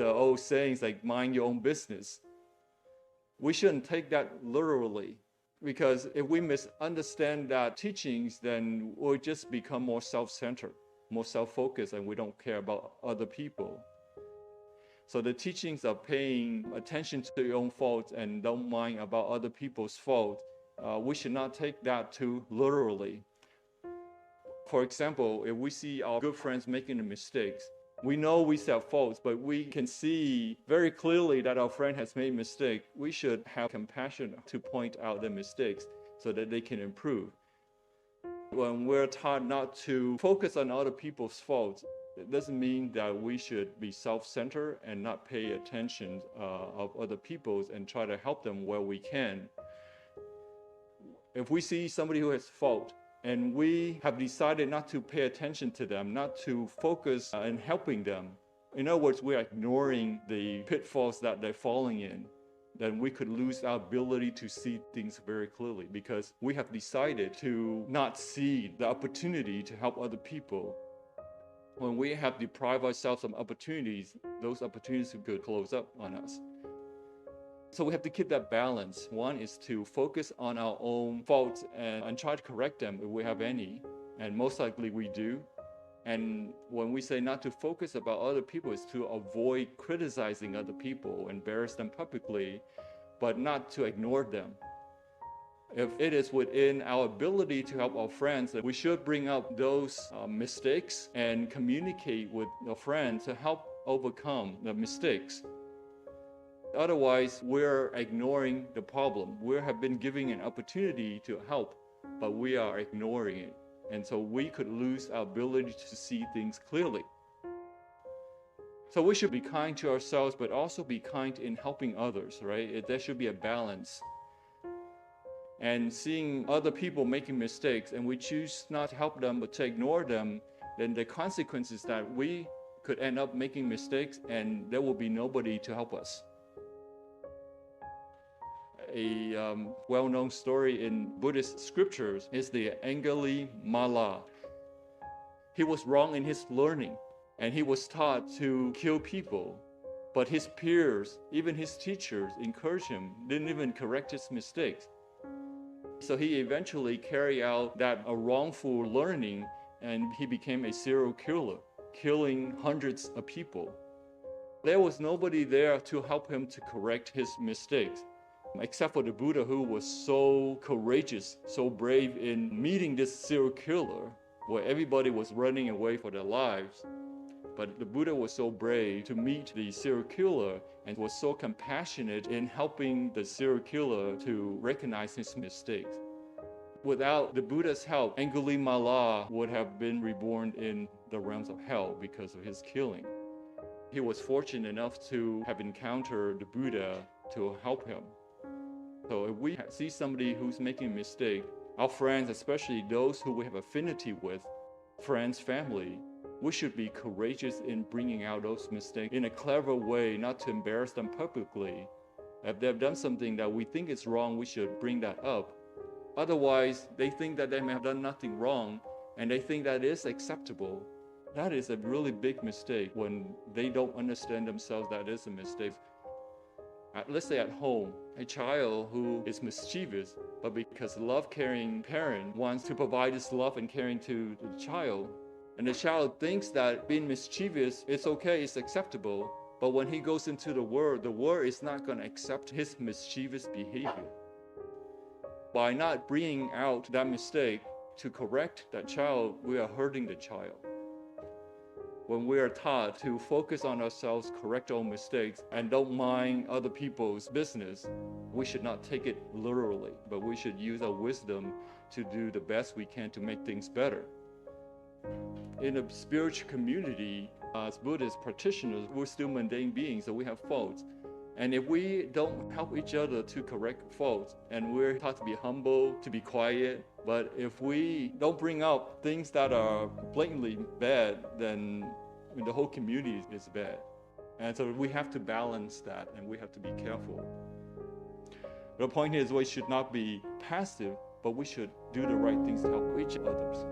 the old sayings like mind your own business. We shouldn't take that literally, because if we misunderstand that teachings, then we'll just become more self-centered, more self-focused, and we don't care about other people. So the teachings of paying attention to your own faults and don't mind about other people's faults, we should not take that too literally. For example, if we see our good friends making the mistakes, we know we have faults, but we can see very clearly that our friend has made a mistake. We should have compassion to point out their mistakes so that they can improve. When we're taught not to focus on other people's faults, it doesn't mean that we should be self-centered and not pay attention of other people's and try to help them where we can. If we see somebody who has fault, and we have decided not to pay attention to them, not to focus in helping them, in other words, we're ignoring the pitfalls that they're falling in, then we could lose our ability to see things very clearly because we have decided to not see the opportunity to help other people. When we have deprived ourselves of opportunities, those opportunities could close up on us. So we have to keep that balance. One is to focus on our own faults and try to correct them if we have any. And most likely we do. And when we say not to focus about other people, it's to avoid criticizing other people, embarrass them publicly, but not to ignore them. If it is within our ability to help our friends, we should bring up those mistakes and communicate with a friend to help overcome the mistakes. Otherwise, we're ignoring the problem. We have been giving an opportunity to help, but we are ignoring it. And so we could lose our ability to see things clearly. So we should be kind to ourselves, but also be kind in helping others, right? There should be a balance. And seeing other people making mistakes, and we choose not to help them, but to ignore them, then the consequence is that we could end up making mistakes, and there will be nobody to help us. A well-known story in Buddhist scriptures is the Angulimala. He was wrong in his learning, and he was taught to kill people. But his peers, even his teachers, encouraged him, didn't even correct his mistakes. So he eventually carried out that wrongful learning, and he became a serial killer, killing hundreds of people. There was nobody there to help him to correct his mistakes, except for the Buddha, who was so courageous, so brave in meeting this serial killer, where everybody was running away for their lives. But the Buddha was so brave to meet the serial killer and was so compassionate in helping the serial killer to recognize his mistakes. Without the Buddha's help, Angulimala would have been reborn in the realms of hell because of his killing. He was fortunate enough to have encountered the Buddha to help him. So if we see somebody who's making a mistake, our friends, especially those who we have affinity with, friends, family, we should be courageous in bringing out those mistakes in a clever way, not to embarrass them publicly. If they've done something that we think is wrong, we should bring that up. Otherwise, they think that they may have done nothing wrong, and they think that is acceptable. That is a really big mistake when they don't understand themselves that is a mistake. Let's say at home, a child who is mischievous, but because a love-caring parent wants to provide this love and caring to the child, and the child thinks that being mischievous is okay, it's acceptable, but when he goes into the world is not going to accept his mischievous behavior. By not bringing out that mistake to correct that child, we are hurting the child. When we are taught to focus on ourselves, correct our mistakes, and don't mind other people's business, we should not take it literally, but we should use our wisdom to do the best we can to make things better. In a spiritual community, as Buddhist practitioners, we're still mundane beings, so we have faults. And if we don't help each other to correct faults, and we're taught to be humble, to be quiet, but if we don't bring up things that are blatantly bad, then the whole community is bad. And so we have to balance that, and we have to be careful. The point is we should not be passive, but we should do the right things to help each others.